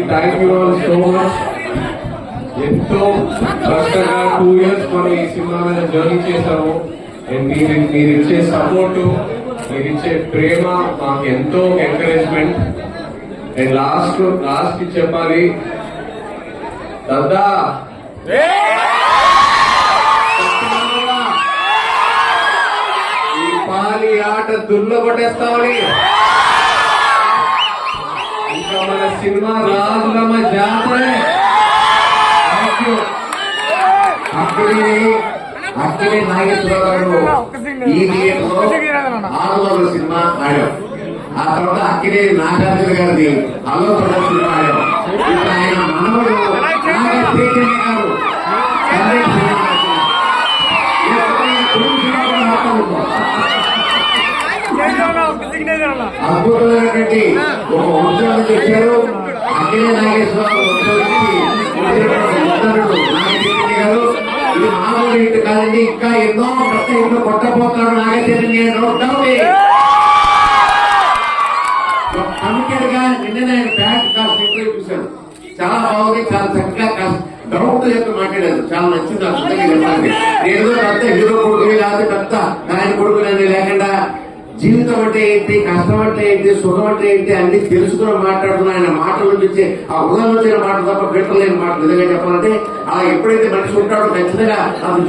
Thank you all so much. ఎంతో కష్టంగా 2 years మనం ఈ సినిమా మీద జర్నీ చేశాము. మీరు ఇచ్చే సపోర్టు, మీరు ఇచ్చే ప్రేమ మాకు ఎంతో ఎంకరేజ్మెంట్. అండ్ లాస్ట్ చెప్పాలి, దద్దా ఈ పాలి ఆట దుర్లబట్టేస్తామని ఇంకా మన సినిమా రాజులమ్మ జాతరే. అక్కడే నాగేశ్వరరావు ఈ థియేటర్లో 6 సినిమా ఆడాం. ఆ తర్వాత అక్కడే నాగార్జున గారిది హలో ప్రొడక్ట్ సినిమా ఆడాం. ఇప్పుడు ఆయన మనవడు చైతన్య గారు అద్భుతమైనటువంటి ఒక ఉద్యోగం చేశారు. అక్కడే నాగేశ్వరరావు గారు. ఇది మామూలు ఇంటి కాదండి, ఇంకా ఎన్నో కొత్త ఇంట్లో కొట్టబోతాడు నాగచైతన్య. కమిటెడ్ గా నిన్న ఆయన బ్యాక్ కాస్ట్ ఇంటర్వ్యూ చూశాను. చాలా బాగుంది, చాలా చక్కగా డౌట్ చెప్పి మాట్లాడారు. చాలా నచ్చింది నాకు. నేను పెద్ద హీరో కొడుకు లేకపోతే పెద్ద ఆయన కొడుకు లేకుండా జీవితం అంటే ఏంటి, కష్టం అంటే ఏంటి, సుఖం అంటే ఏంటి అన్ని తెలుసుకుని మాట్లాడుతున్న ఆయన మాటల నుంచి ఆ ఉదాహరణ వచ్చిన మాటలు తప్ప ఫిల్టర్ లేని మాటలు. నిజంగా చెప్పాలంటే అలా ఎప్పుడైతే మనిషి ఉంటాడో ఖచ్చితంగా